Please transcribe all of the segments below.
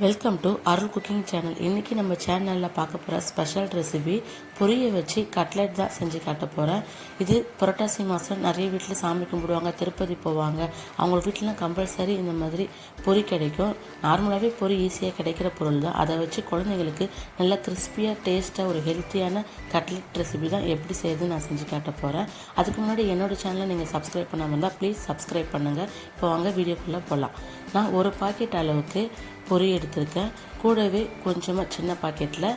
Welcome to Arul cooking channel. இன்றைக்கி நம்ம சேனலில் பார்க்க போகிற ஸ்பெஷல் ரெசிபி பொரியை வச்சு கட்லெட் தான் செஞ்சு காட்ட போகிறேன். இது புரட்டாசி மாதம் நிறைய வீட்டில் சாமி கும்பிடுவாங்க, திருப்பதி போவாங்க. அவங்க வீட்டிலலாம் கம்பல்சரி இந்த மாதிரி பொரி கிடைக்கும். நார்மலாகவே பொரி ஈஸியாக கிடைக்கிற பொருள் தான். அதை வச்சு குழந்தைங்களுக்கு நல்லா கிறிஸ்பியாக டேஸ்ட்டாக ஒரு ஹெல்த்தியான கட்லெட் ரெசிபி தான் எப்படி செய்யுதுன்னு நான் செஞ்சு காட்ட போகிறேன். அதுக்கு முன்னாடி என்னோடய சேனலை நீங்கள் சப்ஸ்கிரைப் பண்ணாமல் இருந்தால் ப்ளீஸ் சப்ஸ்கிரைப் பண்ணுங்கள். இப்போ வாங்க வீடியோக்குள்ளே போகலாம். நான் ஒரு பாக்கெட் அளவுக்கு பொரி எடுத்திருக்கேன். கூடவே கொஞ்சமாக சின்ன பாக்கெட்டில்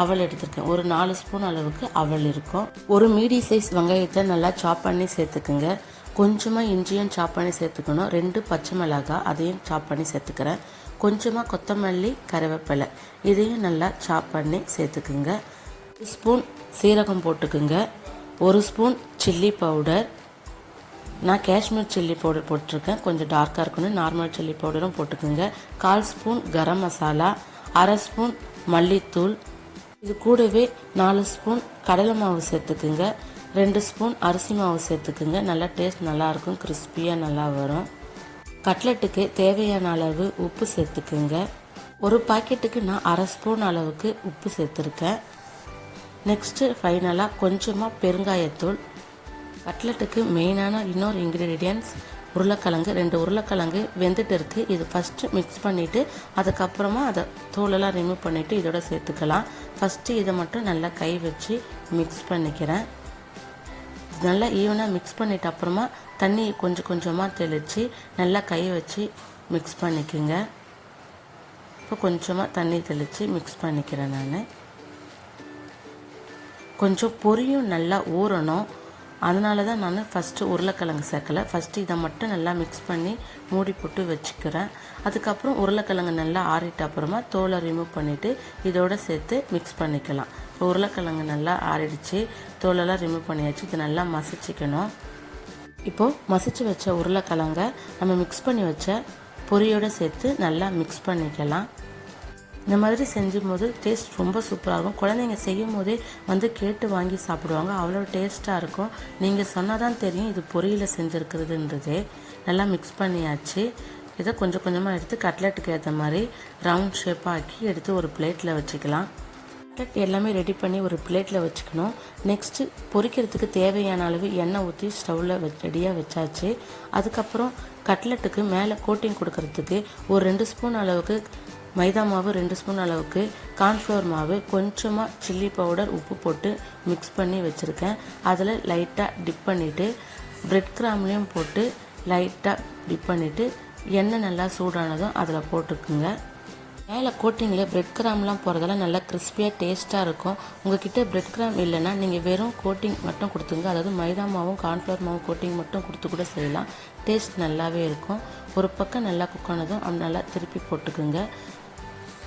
அவல் எடுத்திருக்கேன். ஒரு 4 ஸ்பூன் அளவுக்கு அவல் இருக்கும். ஒரு மீடியம் சைஸ் வெங்காயத்தை நல்லா சாப் பண்ணி சேர்த்துக்குங்க. கொஞ்சமாக இஞ்சியும் சாப் பண்ணி சேர்த்துக்கணும். 2 பச்சை மிளகாய் அதையும் சாப் பண்ணி சேர்த்துக்கிறேன். கொஞ்சமாக கொத்தமல்லி, கருவேப்பிலை இதையும் நல்லா சாப் பண்ணி சேர்த்துக்குங்க. 1 ஸ்பூன் சீரகம் போட்டுக்குங்க. 1 ஸ்பூன் சில்லி பவுடர். நான் காஷ்மீர் சில்லி பவுடர் போட்டிருக்கேன். கொஞ்சம் டார்க்காக இருக்கணும். நார்மல் சில்லி பவுடரும் போட்டுக்கோங்க. 1/4 ஸ்பூன் கரம் மசாலா, 1/2 ஸ்பூன் மல்லித்தூள். இது கூடவே 4 ஸ்பூன் கடலை மாவு சேர்த்துக்குங்க. 2 ஸ்பூன் அரிசி மாவு சேர்த்துக்குங்க. நல்லா டேஸ்ட் நல்லாயிருக்கும், கிறிஸ்பியாக நல்லா வரும். கட்லெட்டுக்கு தேவையான அளவு உப்பு சேர்த்துக்குங்க. ஒரு பாக்கெட்டுக்கு நான் 1/2 ஸ்பூன் அளவுக்கு உப்பு சேர்த்துருக்கேன். நெக்ஸ்ட்டு ஃபைனலாக கொஞ்சமாக பெருங்காயத்தூள். கட்லெட்டுக்கு மெயினான இன்னொரு இன்க்ரீடியன்ட்ஸ் உருளைக்கிழங்கு. 2 உருளைக்கிழங்கு வெந்துட்டு இருக்குது. இது ஃபஸ்ட்டு மிக்ஸ் பண்ணிவிட்டு அதுக்கப்புறமா அதை தோலெல்லாம் ரிமூவ் பண்ணிவிட்டு இதோட சேர்த்துக்கலாம். ஃபஸ்ட்டு இதை மட்டும் நல்லா கை வச்சு மிக்ஸ் பண்ணிக்கிறேன். நல்லா ஈவனாக மிக்ஸ் பண்ணிவிட்டு அப்புறமா தண்ணி கொஞ்சம் கொஞ்சமாக தெளித்து நல்லா கை வச்சு மிக்ஸ் பண்ணிக்கோங்க. இப்போ கொஞ்சமாக தண்ணி தெளித்து மிக்ஸ் பண்ணிக்கிறேன். நான் கொஞ்சம் பொரியும் நல்லா ஊறணும். அதனால தான் நான் ஃபஸ்ட்டு உருளைக்கிழங்கு சேர்க்கலை. ஃபஸ்ட்டு இதை மட்டும் நல்லா மிக்ஸ் பண்ணி மூடி போட்டு வச்சுக்கிறேன். அதுக்கப்புறம் உருளைக்கிழங்கு நல்லா ஆறிட்ட அப்புறமா தோலை ரிமூவ் பண்ணிவிட்டு இதோடு சேர்த்து மிக்ஸ் பண்ணிக்கலாம். இப்போ உருளைக்கிழங்கு நல்லா ஆறிடுச்சு, தோலெல்லாம் ரிமூவ் பண்ணியாச்சு. இது நல்லா மசிச்சிக்கணும். இப்போது மசிச்சு வச்ச உருளைக்கிழங்கை நம்ம மிக்ஸ் பண்ணி வச்ச பொரியோடு சேர்த்து நல்லா மிக்ஸ் பண்ணிக்கலாம். இந்த மாதிரி செஞ்சும் போது டேஸ்ட் ரொம்ப சூப்பராக இருக்கும். குழந்தைங்க செய்யும் போதே கேட்டு வாங்கி சாப்பிடுவாங்க. அவ்வளோ டேஸ்ட்டாக இருக்கும். நீங்கள் சொன்னால் தான் தெரியும் இது பொரியில் செஞ்சுருக்கிறதுன்றதே. நல்லா மிக்ஸ் பண்ணியாச்சு. இதை கொஞ்சம் கொஞ்சமாக எடுத்து கட்லெட்டுக்கு ஏற்ற மாதிரி ரவுண்ட் ஷேப்பாக ஆக்கி எடுத்து ஒரு பிளேட்டில் வச்சுக்கலாம். கட்லெட் எல்லாமே ரெடி பண்ணி ஒரு பிளேட்டில் வச்சுக்கணும். நெக்ஸ்ட்டு பொரிக்கிறதுக்கு தேவையான அளவு எண்ணெய் ஊற்றி ஸ்டவ்வில் ரெடியாக வச்சாச்சு. அதுக்கப்புறம் கட்லெட்டுக்கு மேலே கோட்டிங் கொடுக்கறதுக்கு ஒரு 2 ஸ்பூன் அளவுக்கு மைதா மாவு, 2 ஸ்பூன் அளவுக்கு கார்ன்ஃப்ளவர் மாவு, கொஞ்சமாக சில்லி பவுடர், உப்பு போட்டு மிக்ஸ் பண்ணி வச்சுருக்கேன். அதில் லைட்டாக டிப் பண்ணிவிட்டு பிரெட் கிராம்லேயும் போட்டு லைட்டாக டிப் பண்ணிவிட்டு எண்ணெய் நல்லா சூடானதும் அதில் போட்டுக்குங்க. மேலே கோட்டிங்கில் பிரெட் கிராம்லாம் போகிறதால நல்லா கிறிஸ்பியாக டேஸ்ட்டாக இருக்கும். உங்கள்கிட்ட பிரெட் கிராம் இல்லைன்னா நீங்கள் வெறும் கோட்டிங் மட்டும் கொடுத்துங்க. அதாவது மைதா மாவும் கார்ன்ஃப்ளவர் மாவும் கோட்டிங் மட்டும் கொடுத்து கூட செய்யலாம். டேஸ்ட் நல்லாவே இருக்கும். ஒரு பக்கம் நல்லா குக் ஆனதும் நல்லா திருப்பி போட்டுக்குங்க.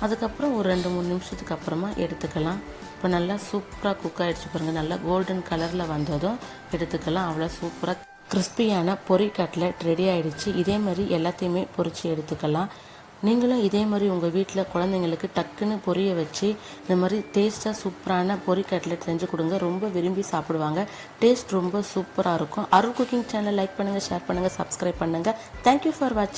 அதுக்கப்புறம் ஒரு 2-3 நிமிஷத்துக்கு அப்புறமா எடுத்துக்கலாம். இப்போ நல்லா சூப்பராக குக் ஆகிடுச்சு பாருங்கள். நல்லா கோல்டன் கலரில் வந்ததும் எடுத்துக்கலாம். அவ்வளோ சூப்பராக கிறிஸ்பியான பொரி கட்லெட் ரெடி ஆகிடுச்சு. இதே மாதிரி எல்லாத்தையுமே பொரித்து எடுத்துக்கலாம். நீங்களும் இதே மாதிரி உங்கள் வீட்டில் குழந்தைங்களுக்கு டக்குன்னு பொரிய வச்சு இந்த மாதிரி டேஸ்ட்டாக சூப்பரான பொரி கட்லெட் செஞ்சு கொடுங்க. ரொம்ப விரும்பி சாப்பிடுவாங்க. டேஸ்ட் ரொம்ப சூப்பராக இருக்கும். அருள் குக்கிங் சேனல் லைக் பண்ணுங்கள், ஷேர் பண்ணுங்கள், சப்ஸ்கிரைப் பண்ணுங்கள். தேங்க்யூ ஃபார் வாட்சிங்.